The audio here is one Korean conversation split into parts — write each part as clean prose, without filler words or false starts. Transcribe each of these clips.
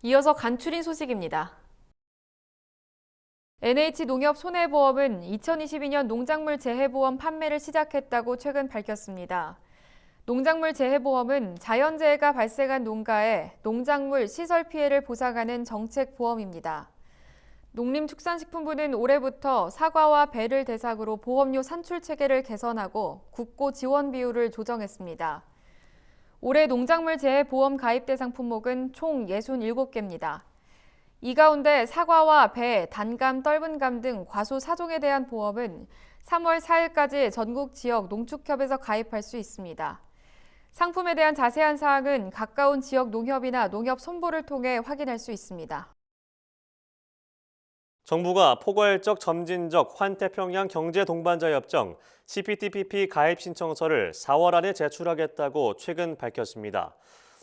이어서 간추린 소식입니다. NH농협손해보험은 2022년 농작물 재해보험 판매를 시작했다고 최근 밝혔습니다. 농작물 재해보험은 자연재해가 발생한 농가에 농작물 시설 피해를 보상하는 정책 보험입니다. 농림축산식품부는 올해부터 사과와 배를 대상으로 보험료 산출 체계를 개선하고 국고 지원 비율을 조정했습니다. 올해 농작물 재해 보험 가입 대상 품목은 총 67개입니다. 이 가운데 사과와 배, 단감, 떫은감 등 과수 사종에 대한 보험은 3월 4일까지 전국 지역 농축협에서 가입할 수 있습니다. 상품에 대한 자세한 사항은 가까운 지역 농협이나 농협 손보를 통해 확인할 수 있습니다. 정부가 포괄적 점진적 환태평양 경제동반자협정 CPTPP 가입 신청서를 4월 안에 제출하겠다고 최근 밝혔습니다.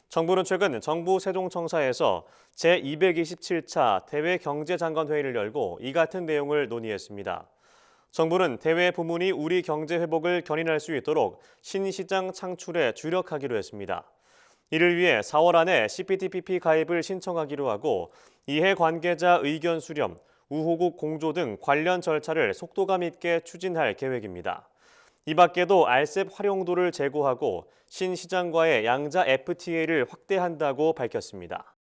정부는 최근 정부 세종청사에서 제227차 대외경제장관회의를 열고 이 같은 내용을 논의했습니다. 정부는 대외 부문이 우리 경제 회복을 견인할 수 있도록 신시장 창출에 주력하기로 했습니다. 이를 위해 4월 안에 CPTPP 가입을 신청하기로 하고 이해관계자 의견 수렴, 우호국 공조 등 관련 절차를 속도감 있게 추진할 계획입니다. 이 밖에도 RCEP 활용도를 제고하고 신시장과의 양자 FTA를 확대한다고 밝혔습니다.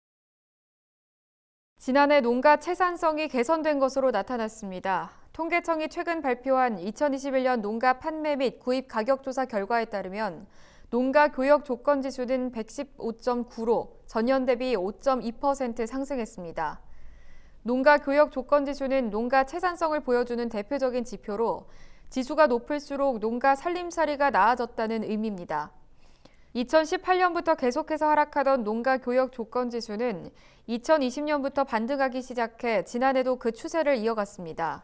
지난해 농가 채산성이 개선된 것으로 나타났습니다. 통계청이 최근 발표한 2021년 농가 판매 및 구입 가격 조사 결과에 따르면 농가 교역 조건 지수는 115.9로 전년 대비 5.2% 상승했습니다. 농가 교역 조건 지수는 농가 채산성을 보여주는 대표적인 지표로 지수가 높을수록 농가 살림살이가 나아졌다는 의미입니다. 2018년부터 계속해서 하락하던 농가 교역 조건 지수는 2020년부터 반등하기 시작해 지난해도 그 추세를 이어갔습니다.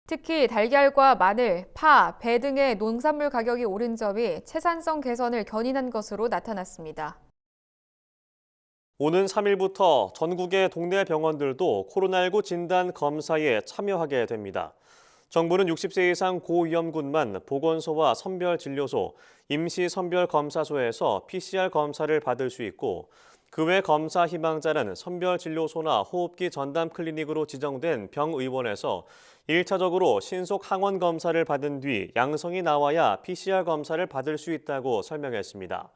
특히 달걀과 마늘, 파, 배 등의 농산물 가격이 오른 점이 채산성 개선을 견인한 것으로 나타났습니다. 오는 3일부터 전국의 동네 병원들도 코로나19 진단 검사에 참여하게 됩니다. 정부는 60세 이상 고위험군만 보건소와 선별진료소, 임시선별검사소에서 PCR 검사를 받을 수 있고 그 외 검사 희망자는 선별진료소나 호흡기 전담 클리닉으로 지정된 병의원에서 1차적으로 신속 항원 검사를 받은 뒤 양성이 나와야 PCR 검사를 받을 수 있다고 설명했습니다.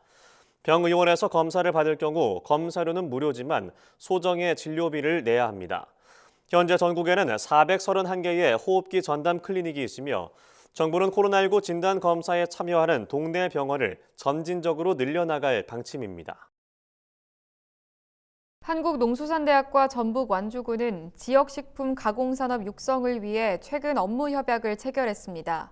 병의원에서 검사를 받을 경우 검사료는 무료지만 소정의 진료비를 내야 합니다. 현재 전국에는 431개의 호흡기 전담 클리닉이 있으며 정부는 코로나19 진단 검사에 참여하는 동네 병원을 점진적으로 늘려나갈 방침입니다. 한국농수산대학과 전북 완주군은 지역식품 가공산업 육성을 위해 최근 업무 협약을 체결했습니다.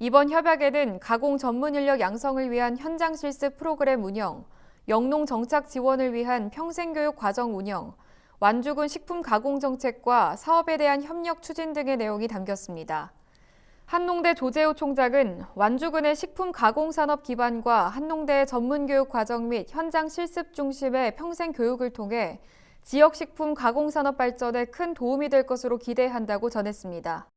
이번 협약에는 가공 전문 인력 양성을 위한 현장 실습 프로그램 운영, 영농 정착 지원을 위한 평생교육 과정 운영, 완주군 식품 가공 정책과 사업에 대한 협력 추진 등의 내용이 담겼습니다. 한농대 조재호 총장은 완주군의 식품 가공 산업 기반과 한농대의 전문 교육 과정 및 현장 실습 중심의 평생 교육을 통해 지역 식품 가공 산업 발전에 큰 도움이 될 것으로 기대한다고 전했습니다.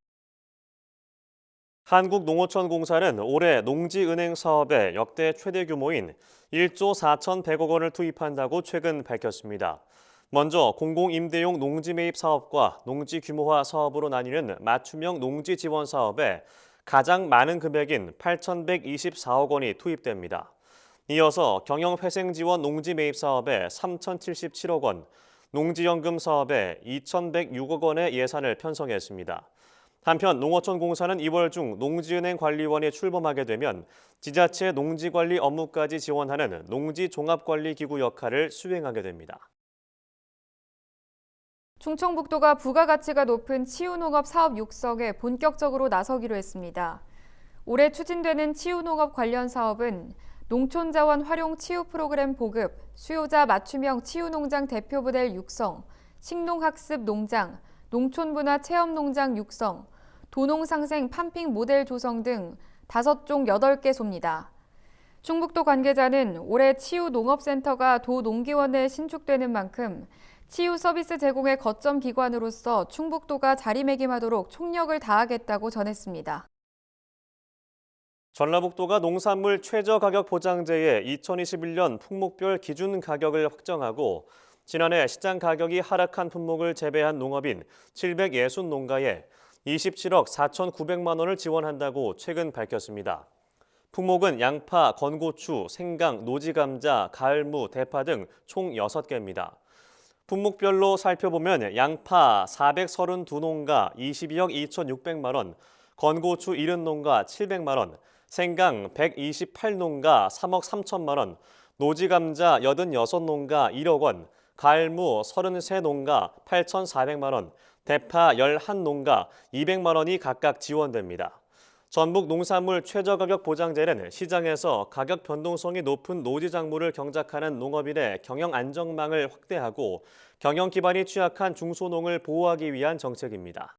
한국농어촌공사는 올해 농지은행 사업에 역대 최대 규모인 1조 4,100억 원을 투입한다고 최근 밝혔습니다. 먼저 공공임대용 농지 매입 사업과 농지 규모화 사업으로 나뉘는 맞춤형 농지 지원 사업에 가장 많은 금액인 8,124억 원이 투입됩니다. 이어서 경영회생 지원 농지 매입 사업에 3,077억 원, 농지연금 사업에 2,106억 원의 예산을 편성했습니다. 한편 농어촌공사는 2월 중 농지은행 관리원이 출범하게 되면 지자체 농지관리 업무까지 지원하는 농지종합관리기구 역할을 수행하게 됩니다. 충청북도가 부가가치가 높은 치유농업 사업 육성에 본격적으로 나서기로 했습니다. 올해 추진되는 치유농업 관련 사업은 농촌자원 활용 치유 프로그램 보급, 수요자 맞춤형 치유농장 대표 모델 육성, 식농학습 농장, 농촌문화 체험농장 육성, 도농상생 팜핑 모델 조성 등 5종 8개소입니다. 충북도 관계자는 올해 치유농업센터가 도 농기원 내에 신축되는 만큼 치유 서비스 제공의 거점 기관으로서 충북도가 자리매김하도록 총력을 다하겠다고 전했습니다. 전라북도가 농산물 최저가격 보장제의 2021년 품목별 기준 가격을 확정하고 지난해 시장 가격이 하락한 품목을 재배한 농업인 760농가에 27억 4,900만 원을 지원한다고 최근 밝혔습니다. 품목은 양파, 건고추, 생강, 노지감자, 가을무, 대파 등 총 6개입니다. 품목별로 살펴보면 양파 432농가 22억 2,600만 원, 건고추 70농가 700만 원, 생강 128농가 3억 3천만 원, 노지감자 86농가 1억 원, 가을무 33농가 8,400만 원, 대파 11농가 200만 원이 각각 지원됩니다. 전북 농산물 최저가격 보장제는 시장에서 가격 변동성이 높은 노지작물을 경작하는 농업인의 경영 안정망을 확대하고 경영 기반이 취약한 중소농을 보호하기 위한 정책입니다.